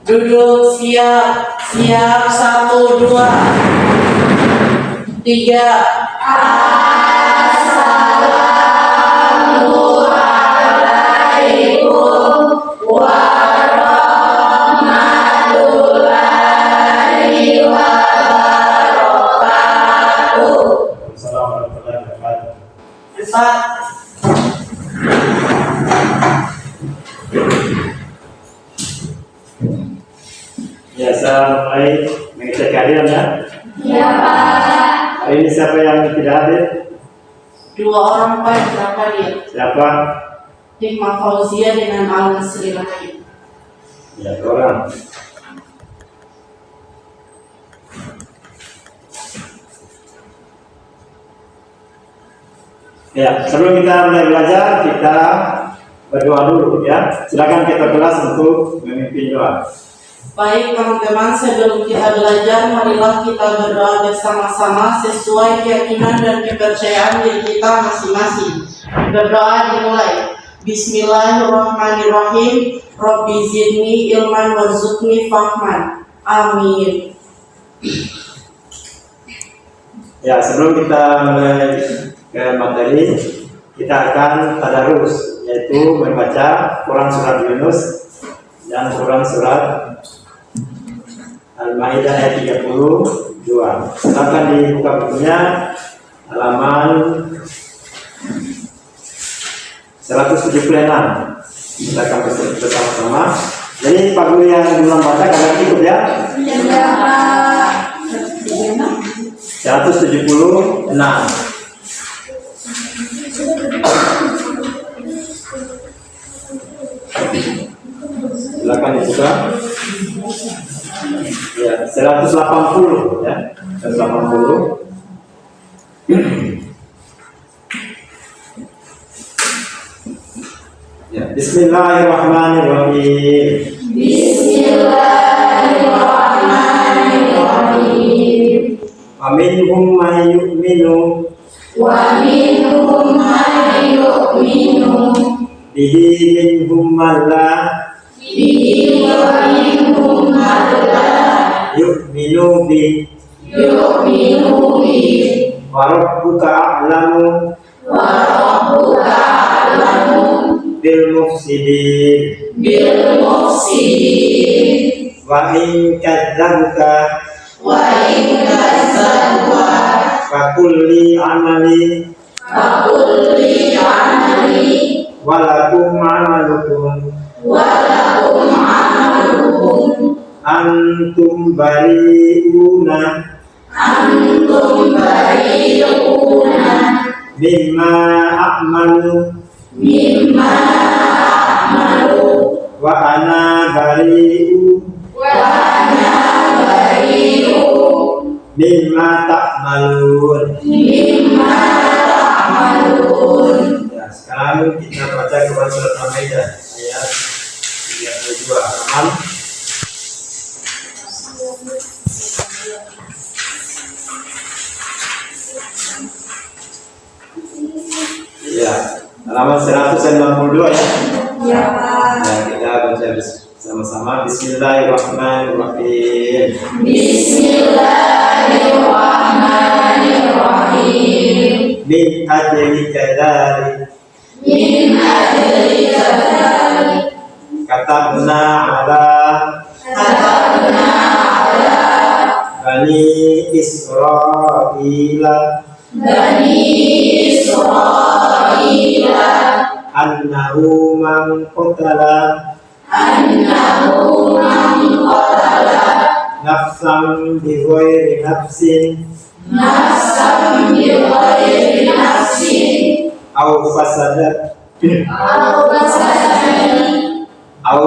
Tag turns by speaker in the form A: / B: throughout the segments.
A: Duduk siap, siap 1, 2, 3. Assalamualaikum warahmatullahi wabarakatuh.
B: Assalamualaikum warahmatullahi
A: Ustaz.
B: Ya, saya mulai mengecek kalian ya.
C: Ya Pak.
B: Hari ini siapa yang tidak hadir?
A: 2 orang Pak, siapa dia?
B: Siapa?
A: Hikmah Fauzia dengan Al-Nasri Rahim.
B: Ya, 2 orang. Ya, sebelum kita mulai belajar, kita berdoa dulu ya. Silakan kita kelas untuk memimpin doa.
A: Baik teman-teman, sebelum kita belajar, marilah kita berdoa bersama-sama sesuai keyakinan dan kepercayaan diri kita masing-masing. Berdoa dimulai. Bismillahirrahmanirrahim. Rabbi zidni ilman warzuqni fahman. Amin.
B: Ya, sebelum kita mulai ke materi, kita akan tadarus, yaitu membaca Quran surat Yunus dan Quran surat Al-Maidah ayat 32. Silakan dibuka bukunya halaman 176. Silakan bersama-sama. Jadi Pak Guru yang belum baca kalian ikut ya.
C: Ya Pak.
B: 176. Silakan dibuka. Ya, 180 ya. 180. Ya, Bismillahirrahmanirrahim.
C: Bismillahirrahmanirrahim.
B: Aminhum may yu'minu
C: Wa minhum man yu'minu
B: bihi minhum man la
C: bihi wa minhum man la
B: yu'minu bi
C: yu'minu bihi
B: wa rabbuka a'lamu
C: wa rabbuka a'lamu
B: bil mufsidin
C: bil mufsidin
B: wa in kadzabuka
C: wa in kadzdzaba
B: fa kulli amali
C: fakulli amali
B: wa lakum amalukum
C: wa lakum amalukum
B: antum bari'una
C: antum bari'una
B: mimma a'malu
C: mimma a'malu
B: wa ana bari'u
C: wa ana bari'u
B: mimma ta'malun.
C: mimma ta'malun.
B: Ya, sekarang kita baca Quran surat Al-Maidah ayat 32 halaman. Ya, halaman 192 ya.
C: Ya Pak.
B: Ya, kita baca sama-sama. Bismillahirrahmanirrahim.
C: Bismillahirrahmanirrahim.
B: Min ajli kadzalik
C: Min ajli kadzalik
B: katabna ala
C: katabna ala
B: bani Israila
C: bani Israila
B: annahu man qatala
C: annahu man qatala
B: nafsan bighairi nafsin
C: nafsan bighairi nafsin
B: aw fasadat aw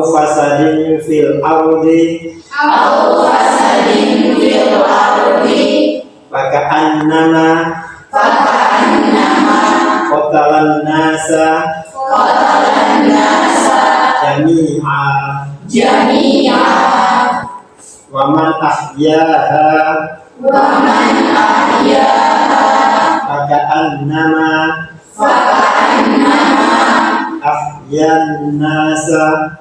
B: fasadin fil ardi
C: aw fasadin fil ardi
B: faka'annama qatalan nasa jami'a
C: jami'a
B: wa man ahyaha
C: wa man ahyaha
B: faka'annama ahyan nasa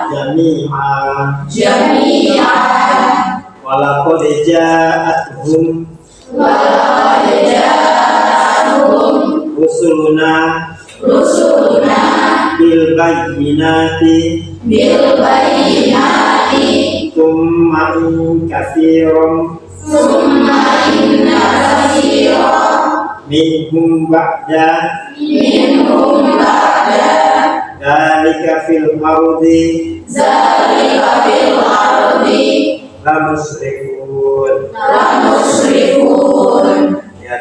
B: jami'a walaqad ja'atuhum rusuluna bil bayyinati thumma inna katsiran minhum ba'da dzalika fil ardi la musyrikun. Ya,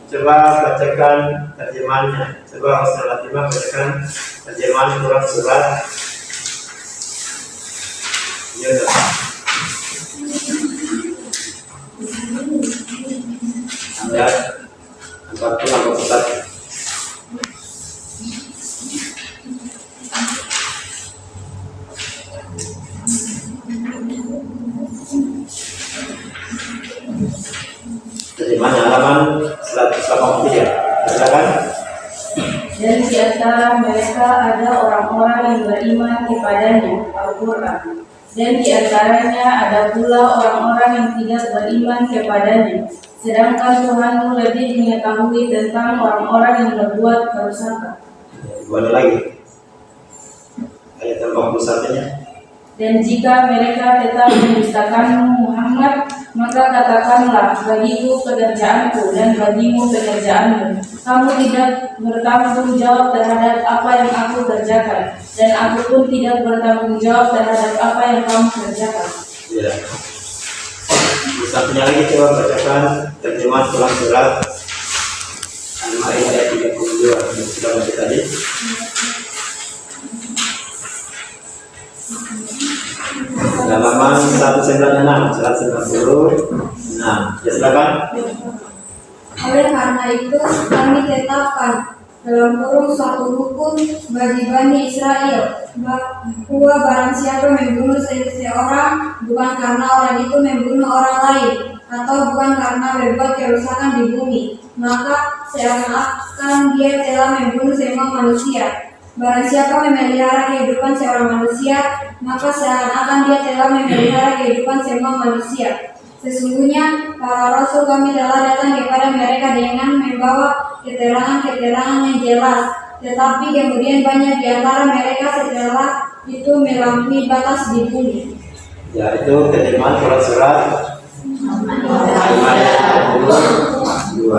B: coba bacakan terjemahannya. Coba Ustaz Latifah bacakan terjemahan Quran surat Yunus. Ya, 44. Terjemahan halaman 183. Silakan.
D: Dan di antara mereka ada orang-orang yang beriman kepadanya, Al-Quran. Dan di antaranya ada pula orang-orang yang tidak beriman kepadanya. Sedangkan Tuhanmu lebih mengetahui tentang orang-orang yang berbuat kerusakan.
B: Boleh lagi. Ayat 41-nya.
D: Dan jika mereka tetap mendustakanmu Muhammad, maka katakanlah, bagiku pekerjaanku dan bagimu pekerjaanmu. Kamu tidak bertanggung jawab terhadap apa yang aku kerjakan, dan aku pun tidak bertanggung jawab terhadap apa yang kamu kerjakan.
B: Ya. Satunya lagi coba bacakan terjemahan Quran surat Al-Maidah ayat 32 yang sudah baca tadi. Halaman 196. Ya, silakan.
E: Oleh karena itu kami tetapkan dalam kurung suatu hukum bagi Bani Israel bahwa barang siapa membunuh seseorang bukan karena orang itu membunuh orang lain atau bukan karena berbuat kerusakan di bumi, maka seakan-akan dia telah membunuh semua manusia. Barang siapa memelihara kehidupan seorang manusia, maka seakan-akan dia telah memelihara kehidupan semua manusia. Sesungguhnya para rasul kami telah datang kepada mereka dengan membawa keterangan-keterangan yang jelas, tetapi kemudian banyak di antara mereka setelah itu melampaui batas di bumi.
B: Ya, itu terjemahan Quran surat ayat 22.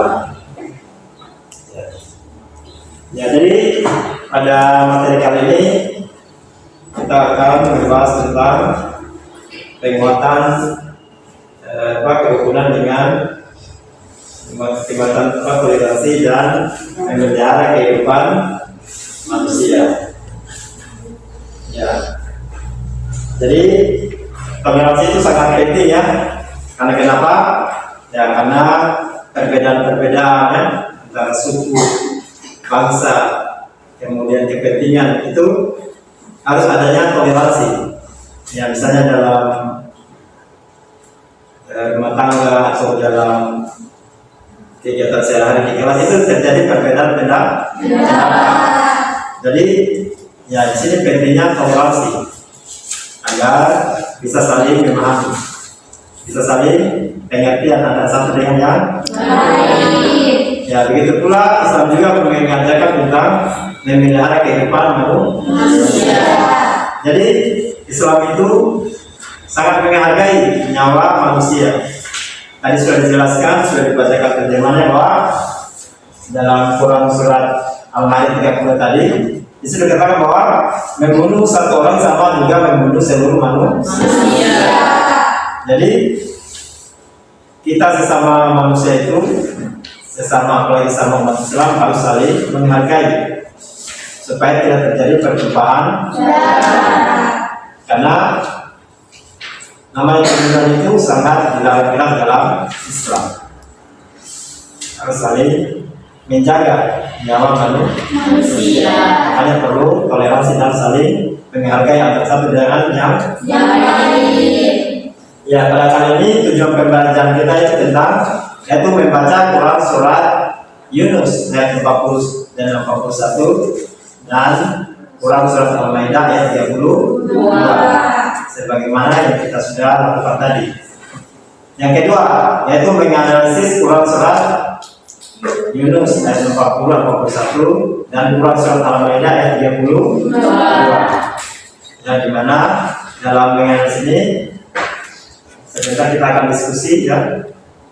B: Ya, jadi pada materi kali ini kita akan membahas tentang penguatan kerukunan dengan toleransi dan memelihara kehidupan manusia. Ya, jadi toleransi itu sangat penting ya. Karena kenapa? Ya, karena perbedaan-perbedaan ya, antara suku, bangsa, kemudian kepentingan itu harus adanya toleransi. Ya, misalnya dalam rumah tangga atau dalam kegiatan sehari-hari di kelas itu terjadi perbedaan-perbedaan. Jadi ya di sini pentingnya toleransi agar bisa saling memahami, bisa saling pengertian antara satu dengan yang lain. Ya, begitu pula Islam juga mengajarkan tentang memelihara kehidupan manusia. Jadi Islam itu sangat menghargai nyawa manusia. Tadi sudah dijelaskan, sudah dibacakan terjemahannya bahwa dalam Quran surat Al-Maidah 30 tadi disitu dikatakan bahwa membunuh satu orang sama juga membunuh seluruh manusia. Jadi kita sesama manusia itu, sesama apalagi sama umat Islam harus saling menghargai supaya tidak terjadi pertumpahan. Karena namanya pembunuhan itu sangat dilarang dalam Islam. Harus saling menjaga nyawa manusia. Hanya perlu toleransi dan saling menghargai antara satu dengan yang lain. Ya, pada kali ini tujuan pembelajaran kita itu tentang yaitu membaca Quran surat Yunus ayat 40 dan 41 dan Quran surat Al-Maidah ayat 32 sebagaimana yang kita sudah lakukan tadi. Yang kedua yaitu menganalisis Quran surat Yunus ayat 40 dan 41 dan Quran surat Al-Maidah ayat 32. Yang dimana dalam menganalisis ini sebentar kita akan diskusi ya,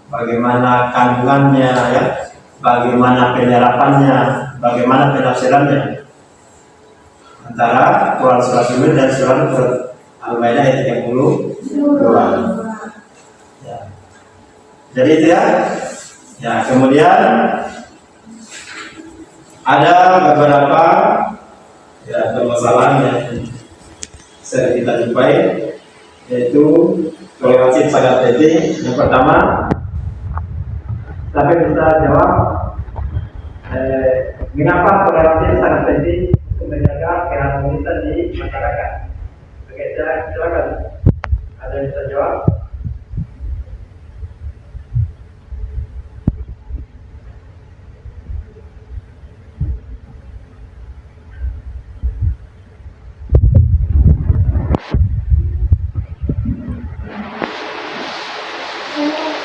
B: bagaimana kandungannya ya, bagaimana penyerapannya, bagaimana penafsirannya antara Quran surat Yunus dan surat Al-Maidah ayat 32. Ya. Jadi itu ya. Ya, kemudian ada beberapa ya permasalahan yang sering kita jumpai, yaitu toleransi sangat penting. Yang pertama, tapi bisa jawab mengapa toleransi sangat penting untuk menjaga keharmonisan di masyarakat. Oke, silakan. Ada yang bisa jawab?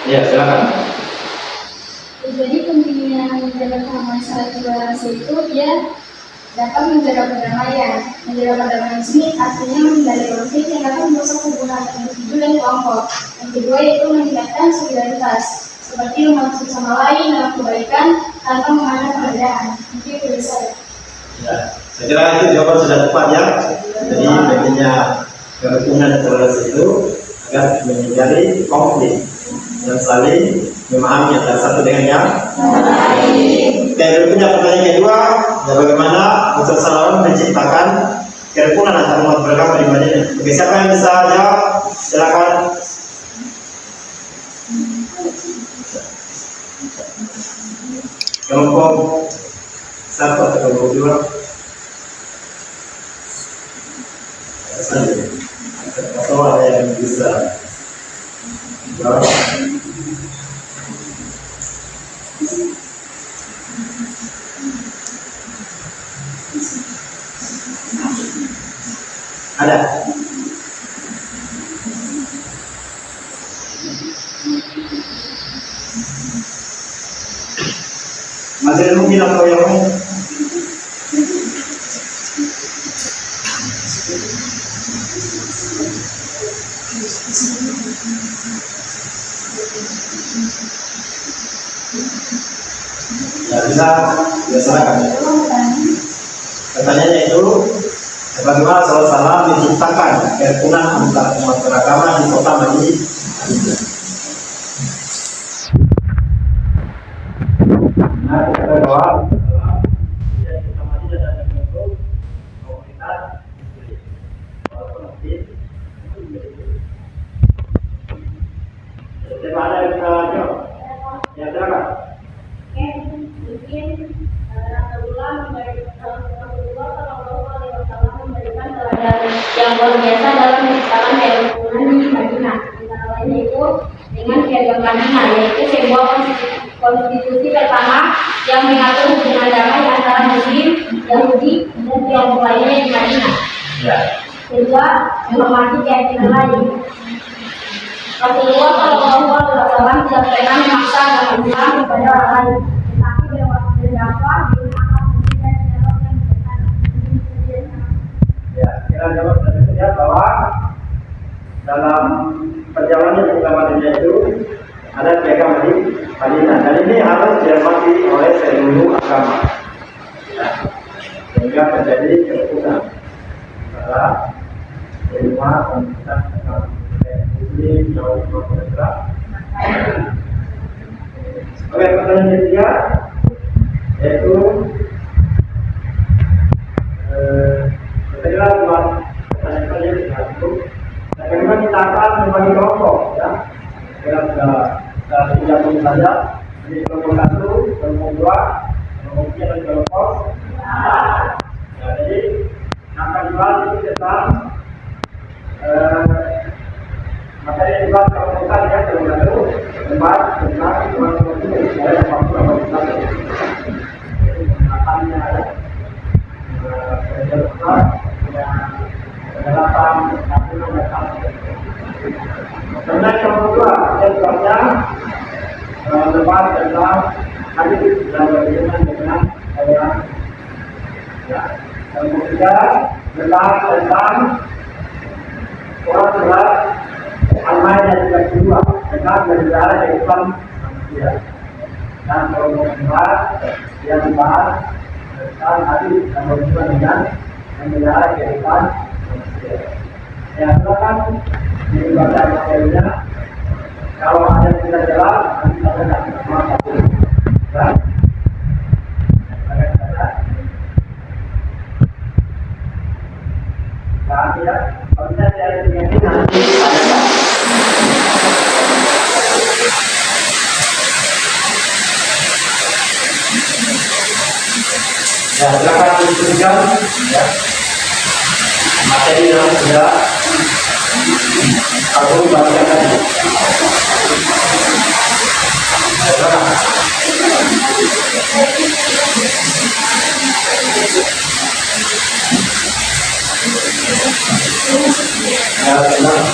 B: Ya, silakan.
E: Jadi pentingnya menjaga keharmonisan toleransi itu dia dapat menjaga perdamaian. Menjaga perdamaian ini artinya menghindari konflik yang dapat merusak hubungan individu dan kelompok. Yang kedua yaitu meningkatkan solidaritas, seperti membantu sama lain dalam kebaikan tanpa memandang perbedaan. Mungkin itu bisa.
B: Ya, saya kira itu jawaban sudah tepat ya. Jadi pentingnya kerukunan dan toleransi itu agar menghindari konflik dan saling memahami antara satu dengan yang lain. Berikutnya pertanyaan kedua, ya bagaimana Rasul SAW menciptakan kerukunan antara umat beragama di Madinah? Oke, siapa yang bisa jawab? Silakan. Kelompok satu atau kelompok dua? Atau ada yang bisa jawab? Ada? Ada yang mungkin atau yang lain? Ya bisa, silakan. Pertanyaannya itu, bagaimana Rasulullah menciptakan kerukunan antar umat beragama di kota Madinah? Nah, kita jawab. Kota Madinah dan membentuk komunitas siapa ada yang bisa jawab? Ya, silakan.
E: Yang luar biasa dalam menciptakan kerukunan di Madinah. Antara lain itu dengan piagam Madinah, yaitu sebuah konstitusi pertama yang mengatur hubungan damai antara Muslim, Yahudi, dan kelompok lainnya di Madinah.
B: Ya.
E: Kedua, menghormati keyakinan lain. Rasulullah SAW tidak pernah memaksa agama Islam kepada orang lain, tetapi berdakwah dengan akal budi dan dialog yang bijaksana.
B: Ya, kita jawab berikutnya bahwa dalam perjalanan ke Madinah itu ada piagam Madinah dan ini harus dihormati oleh seluruh agama. Ya, sehingga terjadi kerukunan antara semua komunitas agama Muslim, Yahudi, maupun Islam. Oke, pertanyaan ketiga yaitu saya buat pertanyaan itu bagaimana kita akan membagi kelompok ya? Kita sudah punya saja jadi kelompok satu, kelompok dua, kelompok tiga dan kelompok ya, jadi akan dibahas itu tentang materi yang dibahas kelompok satu ya, kelompok satu membahas tentang waktu apa kita menggunakannya ya. Penerapan aturan datang. Kemudian yang kedua, yang sebabnya lepas tentang hadis dan bagaimana dengan orang. Ya. Yang ketiga, lepas tentang orang tua almai yang tidak kedua dengan berbicara kehidupan manusia. Dan kalau membahas, dia membahas tentang hadis dan bagaimana dengan berbicara kehidupan manusia. Ya, silakan dibaca materinya. Kalau ada yang tidak jelas, nanti kita akan semua satu. Ya. Nanti ya, kalau saya dari ini nanti ya, silakan dituliskan ya. Materi yang sudah aku bacakan tadi. Ya, tenang.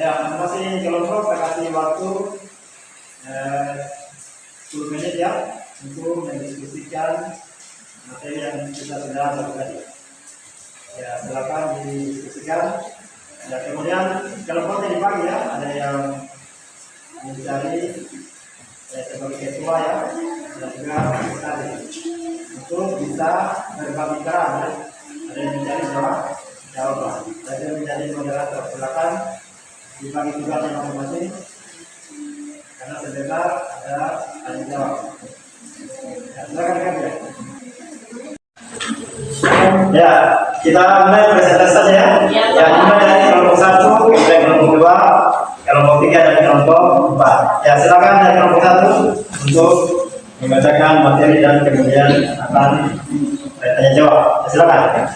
B: Masing-masing kelompok saya kasih waktu 10 menit ya untuk mendiskusikan materi yang kita sudah lakukan tadi. Ya, silakan didiskusikan. Ya, kemudian kelompoknya dibagi ya, ada yang mencari sebagai ketua ya, dan juga tadi untuk bisa berbagi peran ya. Ada yang mencari jawaban, ada yang menjadi moderator. Silakan dibagi tugasnya masing-masing karena sebentar ada tanya jawab. Ya, silakan ya. Ya, kita mulai presentasi saja ya. Ya, dimulai dari kelompok 1, dari kelompok 2, kelompok 3 dan kelompok 4. Ya, silakan dari kelompok 1 untuk membacakan materi dan kemudian akan tanya jawab. Ya, silakan.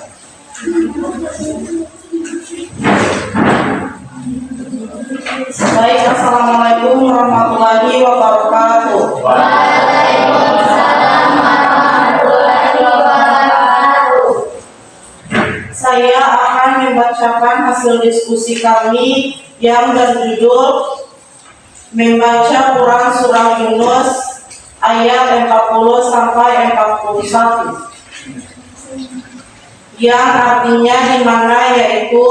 A: Baik, assalamualaikum warahmatullahi wabarakatuh.
C: Waalaikumsalam
A: hasil diskusi kami yang berjudul membaca Quran Surah Yunus ayat 40 sampai 41, yang artinya di mana yaitu,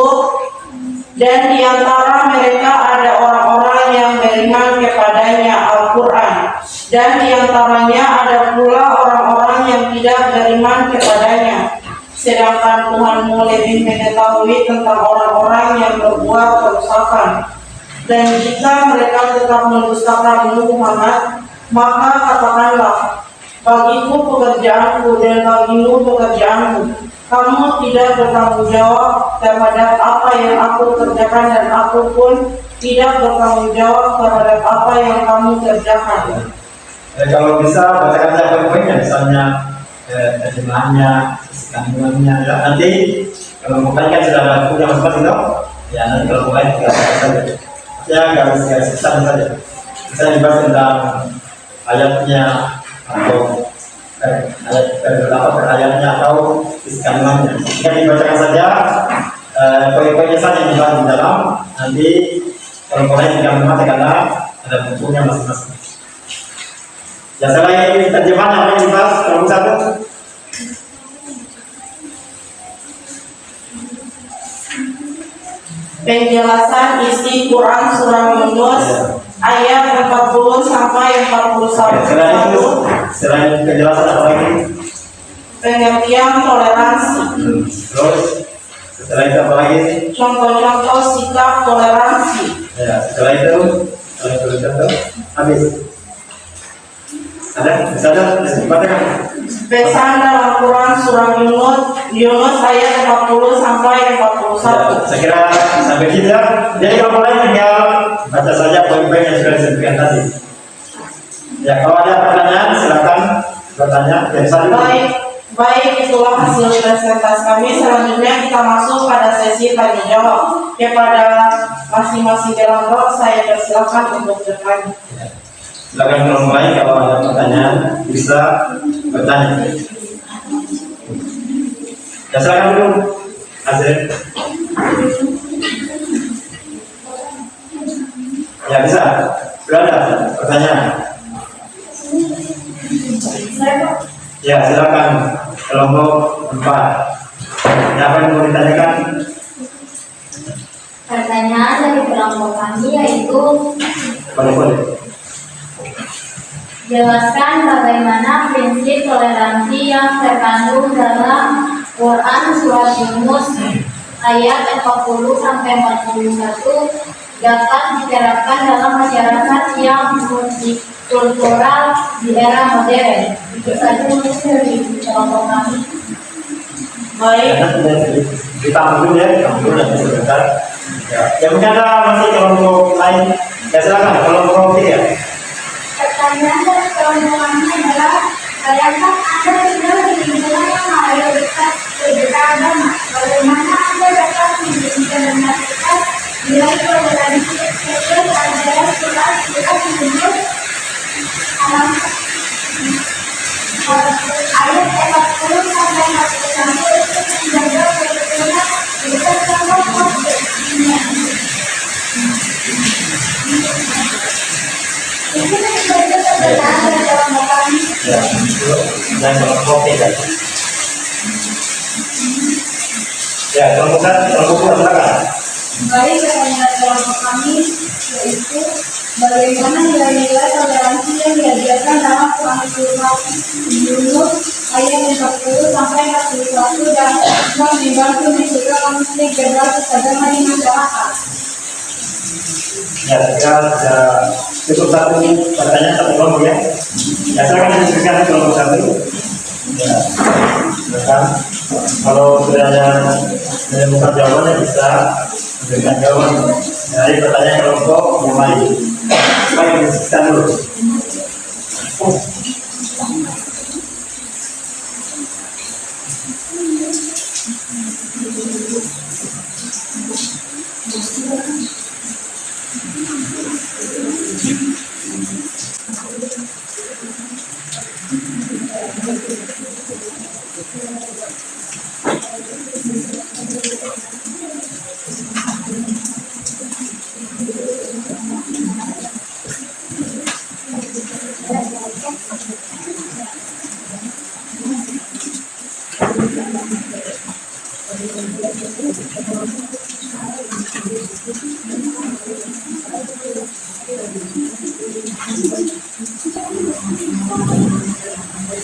A: dan di antara mereka ada orang-orang yang beriman kepadanya Al-Quran, dan di antaranya ada pula orang-orang yang tidak beriman kepadanya, sedangkan Tuhanmu lebih mengetahui tentang orang-orang yang berbuat kerusakan. Dan jika mereka tetap mendustakanmu Muhammad, maka katakanlah, bagiku pekerjaanku dan bagimu pekerjaanmu. Kamu tidak bertanggung jawab terhadap apa yang aku kerjakan, dan aku pun tidak bertanggung jawab terhadap apa yang kamu kerjakan.
B: Kalau bisa bacakan saja poin-poinnya, misalnya terjemahannya, kandungannya. Ya, nanti kalau mulai kan sudah ada buku yang sempat itu, ya nanti kalau mulai kita baca saja. Ya garis-garis besar saja. Bisa dibahas tentang ayatnya atau ayat berapa per ayatnya atau isi kandungannya. Jika dibacakan saja poin-poinnya saja yang dibahas di dalam. Nanti kalau mulai tidak membaca karena ada bukunya masing-masing. Ya, selain terjemahan apa yang dibahas kalau satu?
A: Penjelasan isi Quran Surah Yunus ayat 40 sampai 41.
B: Selain penjelasan apa lagi?
A: Pengertian toleransi.
B: Terus setelah itu apa lagi?
A: Contoh-contoh sikap toleransi.
B: Ya, setelah itu contoh habis. Ada? Bisa ada? Dibacakan.
A: Pesan dalam Quran Surah Yunus ayat 40 sampai 41.
B: Ya, saya kira sampai kita. Jadi kalau mulai tinggal baca saja poin-poin yang sudah disebutkan tadi. Ya, kalau ada pertanyaan silakan bertanya.
A: Baik, itulah hasil presentasi kami. Selanjutnya kita masuk pada sesi tanya jawab. Kepada masing-masing kelompok saya persilakan untuk bertanya.
B: Ya. Silakan kalau mulai, kalau ada pertanyaan bisa bertanya. Ya, silakan dulu. Azrin. Ya, bisa. Sudah ada pertanyaan? Ya, silakan kelompok 4. Apa yang mau ditanyakan?
E: Pertanyaan dari kelompok kami yaitu,
B: Boleh.
E: jelaskan bagaimana prinsip toleransi yang terkandung dalam Quran Surah Yunus ayat 40 sampai 41 dapat diterapkan dalam masyarakat yang multikultural di era modern. Itu saja dari kelompok kami.
A: Baik,
B: Ditampung dulu ya, ditampung nanti sebentar. Ya, mungkin ada masih kelompok lain. Ya, silakan kelompok 3.
E: Pertanyaan dari kelompok kami adalah, bayangkan Anda tinggal di lingkungan yang mayoritas berbeda agama. Bagaimana Anda dapat mengimplementasikan nilai toleransi seksual ajaran surat Yunus ayat 40 sampai 41 untuk menjaga kerukunan bersama konfliknya. Ini sebagai pertanyaan dari kelompok kami.
B: Ya, itu dan kelompok 3. Ya, kelompok 2 silakan.
E: Baik, pertanyaan kelompok kami yaitu, bagaimana nilai-nilai toleransi yang diajarkan dalam Quran Surah Yunus ayat 40 sampai 41 dan membantu mencegah konflik berbasis agama di masyarakat.
B: Ya, saya sudah cukup satu pertanyaan satu kelompok ya. Ya, silakan diskusikan kelompok 1. Ya, silakan. Kalau sudah ada menemukan jawabannya bisa memberikan jawaban dari pertanyaan kelompok yang lain. Baik, diskusikan dulu.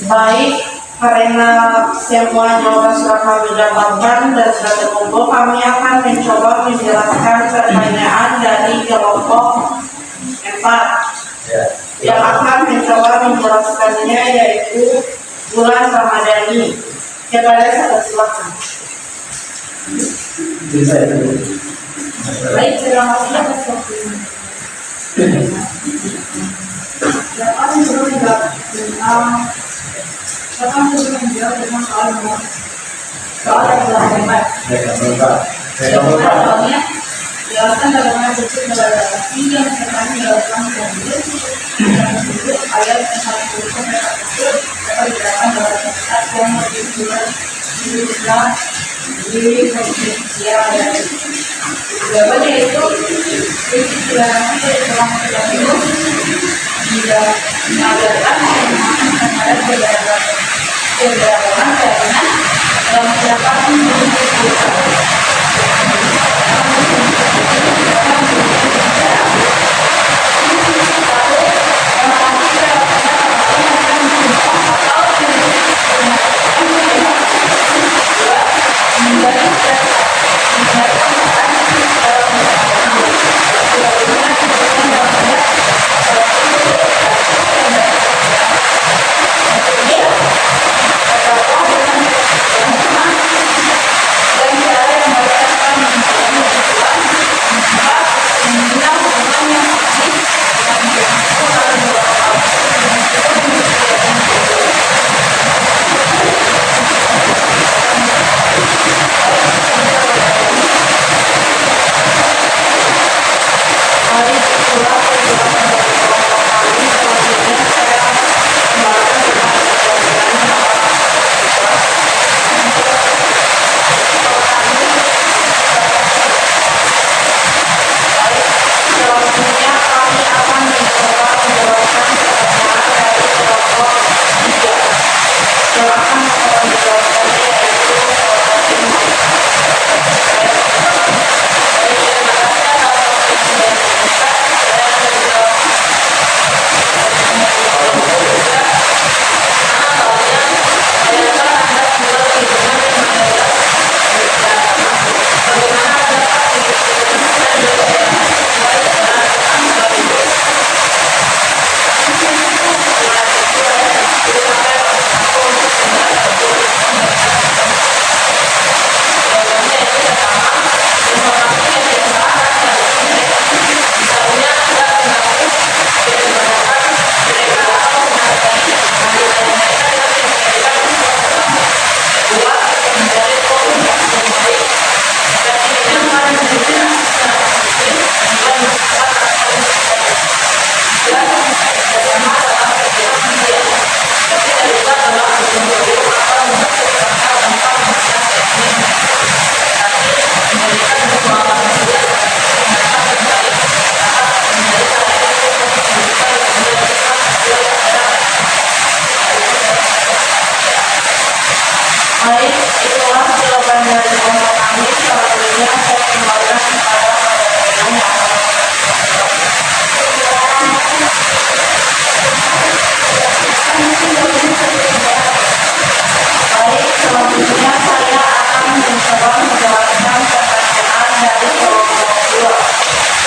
A: Baik, karena semua jawaban sudah kami dapatkan dan sudah terkumpul, kami akan mencoba menjelaskan pertanyaan dari kelompok 4 yang akan mencoba menjelaskannya, yaitu bulan Ramadhani. Kepada saya silakan. Baik, terima kasih atas waktunya. Silakan dulu menjawab tentang soal yang telah hebat. Soalnya jelaskan bagaimana bentuk negasi yang terkait dalam tersebut ayat 40 dapat diterapkan dalam masyarakat yang berjualan di Islam di Indonesia. Jawabannya itu istilahnya dalam itu tidak mengajarkan kepada keberagaman karena dalam masyarakat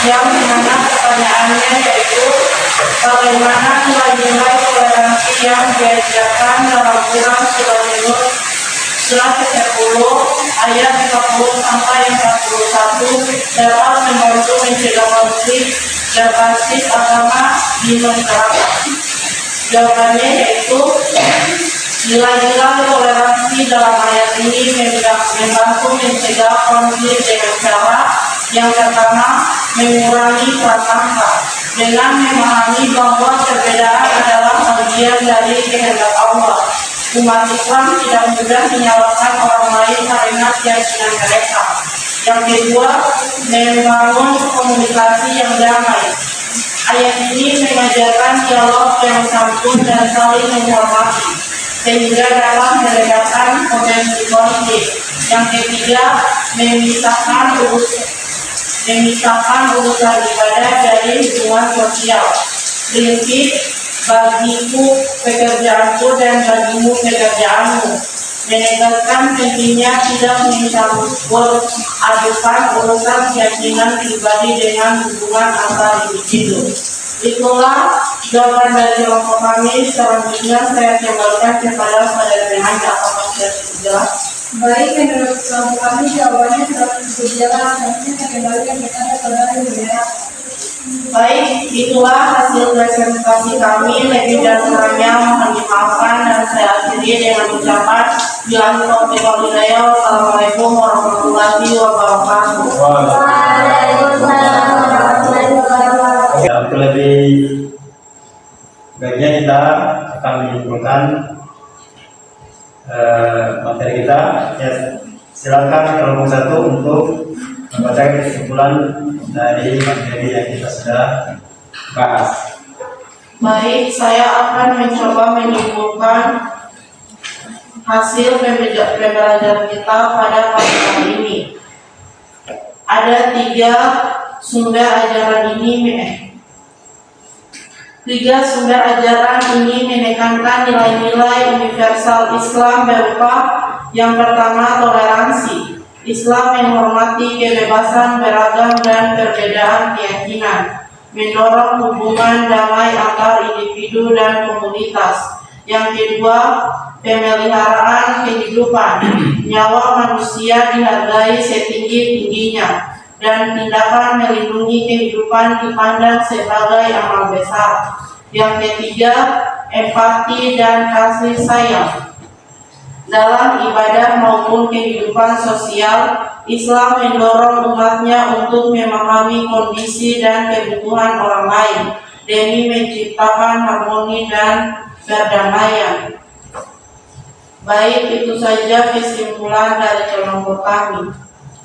A: yang mana pertanyaannya yaitu bagaimana nilai-nilai toleransi yang diajarkan dalam Quran surat 10 ayat 40 sampai 41 dapat membantu mencegah konflik dan basis agama di masyarakat. Jawabannya yaitu nilai-nilai toleransi dalam ayat ini membantu mencegah konflik dengan cara yang pertama, mengurangi prasangka dengan memahami bahwa perbedaan adalah bagian dari kehendak Allah. Umat Islam tidak mudah menyalahkan orang lain karena keyakinan mereka. Yang kedua, membangun komunikasi yang damai. Ayat ini mengajarkan dialog yang santun dan saling menghormati, sehingga dapat meredakan potensi konflik. Yang ketiga, memisahkan urusan ibadah dari hubungan sosial. prinsip bagiku pekerjaanku dan bagimu pekerjaanmu. Menegaskan pentingnya tidak mencampur adukan urusan keyakinan pribadi dengan hubungan antar individu. Itulah jawaban dari kelompok kami. Selanjutnya saya kembalikan kepada saudara Rehanda. Apakah sudah cukup jelas?
E: Baik, menurut kelompok kami jawabannya sudah cukup jelas. Selanjutnya saya kembalikan kepada saudara Rehanda.
A: Baik, itulah hasil presentasi kami. Lebih dan kurangnya mohon dimaafkan dan saya akhiri dengan ucapan billahi taufiq wal hidayah. Wassalamualaikum warahmatullahi wabarakatuh.
E: Waalaikumsalam warahmatullahi wabarakatuh.
B: Ya, untuk lebih baiknya kita akan menyimpulkan materi kita. Ya, silakan kelompok 1 untuk membaca kesimpulan dari materi yang kita sudah bahas.
A: Baik, saya akan mencoba menyimpulkan hasil pembelajaran kita pada pagi hari ini. Ada 3 sumber ajaran ini. 3 sumber ajaran ini menekankan nilai-nilai universal Islam berupa yang pertama toleransi. Islam menghormati kebebasan beragam dan perbedaan keyakinan, mendorong hubungan damai antar individu dan komunitas. Yang kedua, pemeliharaan kehidupan. Nyawa manusia dihargai setinggi-tingginya dan tindakan melindungi kehidupan dipandang sebagai amal besar. Yang ketiga, empati dan kasih sayang. Dalam ibadah maupun kehidupan sosial, Islam mendorong umatnya untuk memahami kondisi dan kebutuhan orang lain demi menciptakan harmoni dan perdamaian. Baik, itu saja kesimpulan dari kelompok kami.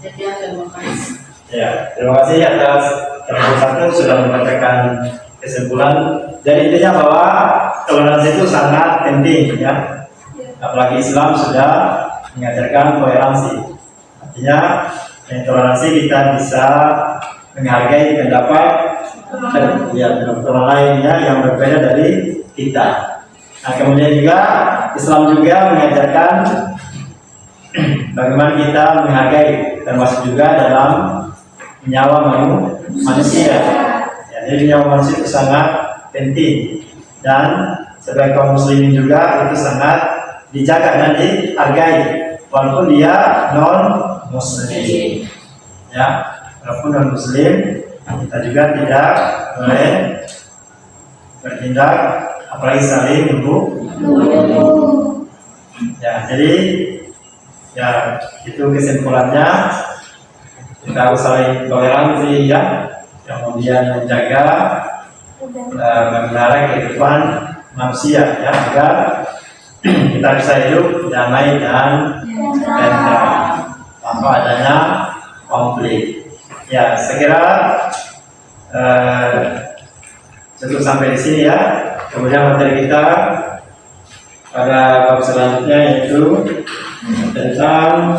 A: Sekian, terima kasih.
B: Ya, terima kasih atas kelompok 1 sudah membacakan kesimpulan. Jadi intinya bahwa toleransi itu sangat penting, ya. Apalagi Islam sudah mengajarkan toleransi. Artinya dengan toleransi kita bisa menghargai pendapat orang lainnya yang berbeda dari kita. Nah, kemudian juga Islam juga mengajarkan bagaimana kita menghargai, termasuk juga dalam nyawa manusia. Ya, jadi nyawa manusia itu sangat penting dan sebagai kaum muslimin juga itu sangat dijaga dan dihargai walaupun dia non muslim, ya, walaupun non muslim kita juga tidak boleh bertindak apalagi saling membunuh. Ya, jadi ya itu kesimpulannya, kita harus saling toleransi, ya, kemudian menjaga memelihara kehidupan manusia, ya, agar kita bisa hidup damai dan tenang tanpa adanya konflik. Ya, saya kira cukup sampai di sini, ya. Kemudian materi kita pada bab selanjutnya yaitu tentang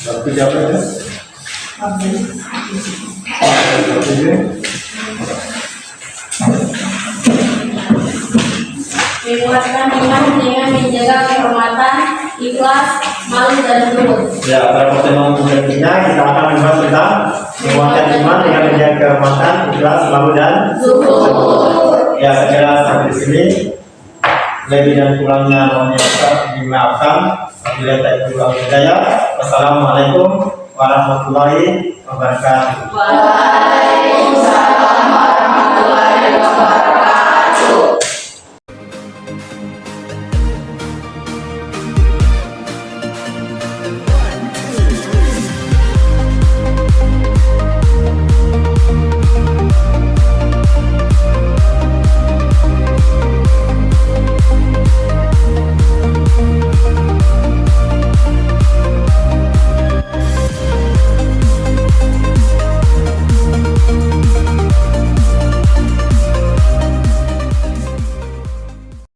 B: bab 7 apa ya?
C: Menguatkan iman dengan menjaga kehormatan, ikhlas, malu dan zuhud.
B: Ya, pada pertemuan berikutnya kita akan membahas tentang menguatkan iman dengan menjaga kehormatan, ikhlas, malu dan zuhud. Ya, saya kira sampai di sini. Lebih dan kurangnya mohon dimaafkan. Wabillahi taufiq wal hidayah. Wassalamualaikum warahmatullahi wabarakatuh.
C: Waalaikumsalam warahmatullahi wabarakatuh.